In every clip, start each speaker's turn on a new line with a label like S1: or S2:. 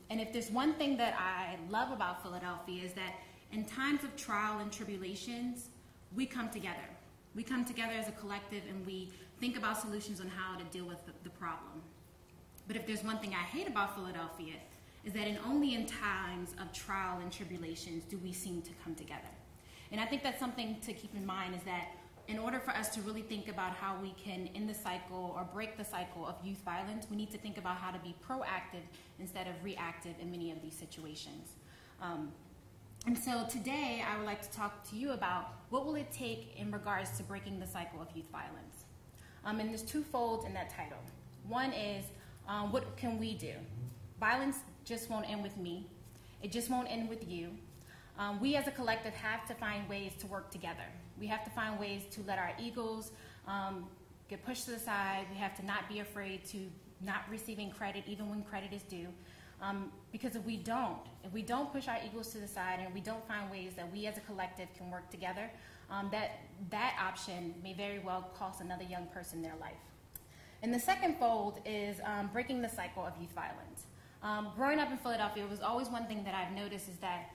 S1: And if there's one thing that I love about Philadelphia is that in times of trial and tribulations, we come together. We come together as a collective and we think about solutions on how to deal with the problem. But if there's one thing I hate about Philadelphia is that only in times of trial and tribulations do we seem to come together. And I think that's something to keep in mind, is that in order for us to really think about how we can end the cycle or break the cycle of youth violence, we need to think about how to be proactive instead of reactive in many of these situations. And so today I would like to talk to you about what will it take in regards to breaking the cycle of youth violence. And there's twofold in that title. One is, what can we do? Violence just won't end with me. It just won't end with you. We as a collective have to find ways to work together. We have to find ways to let our egos get pushed to the side. We have to not be afraid to not receiving credit even when credit is due. Because if we don't push our egos to the side and we don't find ways that we as a collective can work together, that option may very well cost another young person their life. And the second fold is breaking the cycle of youth violence. Growing up in Philadelphia, it was always one thing that I've noticed is that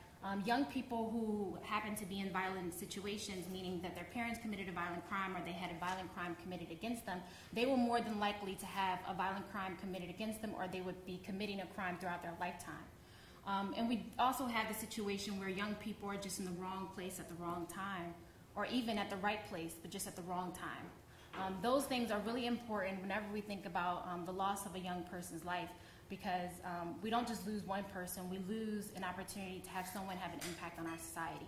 S1: young people who happen to be in violent situations, meaning that their parents committed a violent crime or they had a violent crime committed against them, they were more than likely to have a violent crime committed against them, or they would be committing a crime throughout their lifetime. And we also have the situation where young people are just in the wrong place at the wrong time, or even at the right place, but just at the wrong time. Those things are really important whenever we think about the loss of a young person's life, because we don't just lose one person, we lose an opportunity to have someone have an impact on our society.